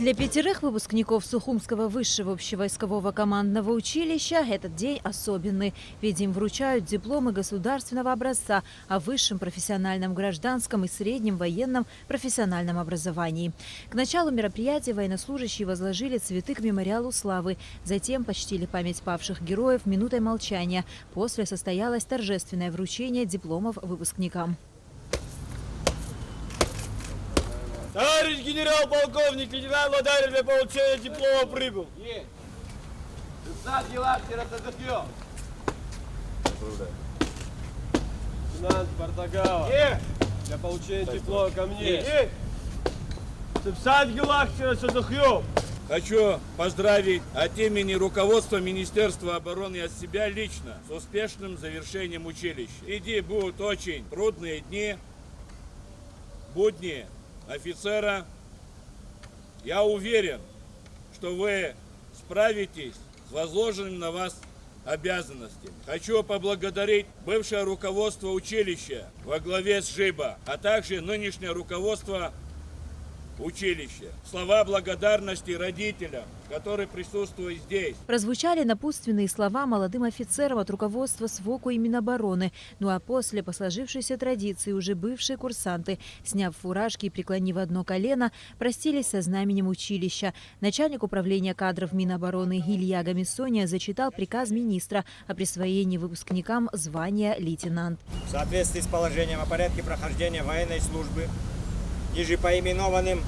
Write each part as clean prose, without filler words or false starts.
Для 5 выпускников Сухумского высшего общевойскового командного училища этот день особенный, ведь им вручают дипломы государственного образца о высшем профессиональном гражданском и среднем военном профессиональном образовании. К началу мероприятия военнослужащие возложили цветы к мемориалу славы, затем почтили память павших героев минутой молчания. После состоялось торжественное вручение дипломов выпускникам. Товарищ генерал-полковник, лейтенант Ладарин для получения диплома прибыл. Есть. Лейтенант Бартагава. Для получения диплома ко мне. Хочу поздравить от имени руководства Министерства обороны и от себя лично с успешным завершением училища. Впереди будут очень трудные дни, будни офицера. Я уверен, что вы справитесь с возложенными на вас обязанностями. Хочу поблагодарить бывшее руководство училища во главе с ЖИБа, а также нынешнее руководство училища. Слова благодарности родителям, которые присутствуют здесь. Прозвучали напутственные слова молодым офицерам от руководства СВОКу и Минобороны. Ну а после, по сложившейся традиции, уже бывшие курсанты, сняв фуражки и преклонив одно колено, простились со знаменем училища. Начальник управления кадров Минобороны Илья Гамисония зачитал приказ министра о присвоении выпускникам звания лейтенант. В соответствии с положением о порядке прохождения военной службы ниже поименованным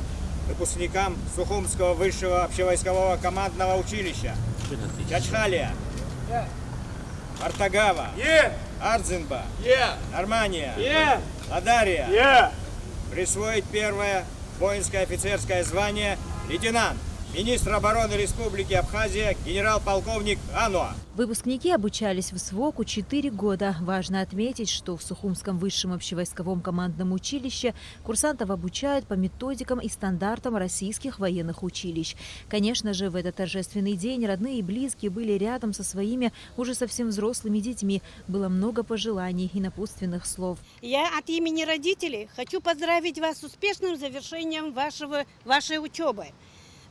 выпускникам Сухумского высшего общевойскового командного училища Чачхалия, Артагава, Ардзинба, Нормания, Ладария присвоить первое воинское офицерское звание лейтенант. Министр обороны Республики Абхазия генерал-полковник Ануа. Выпускники обучались в СВОКу 4 года. Важно отметить, что в Сухумском высшем общевойсковом командном училище курсантов обучают по методикам и стандартам российских военных училищ. Конечно же, в этот торжественный день родные и близкие были рядом со своими уже совсем взрослыми детьми. Было много пожеланий и напутственных слов. Я от имени родителей хочу поздравить вас с успешным завершением вашей учебы.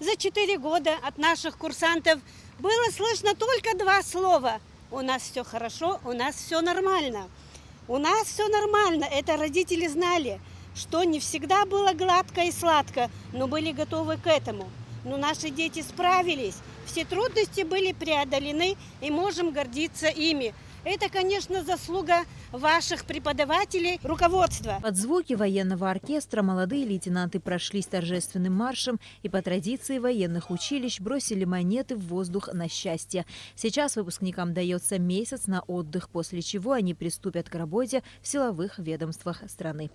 За 4 года от наших курсантов было слышно только 2 слова. У нас все хорошо, у нас все нормально. У нас все нормально. Это родители знали, что не всегда было гладко и сладко, но были готовы к этому. Но наши дети справились, все трудности были преодолены и можем гордиться ими. Это, конечно, заслуга ваших преподавателей, руководства. Под звуки военного оркестра молодые лейтенанты прошлись торжественным маршем и по традиции военных училищ бросили монеты в воздух на счастье. Сейчас выпускникам дается месяц на отдых, после чего они приступят к работе в силовых ведомствах страны.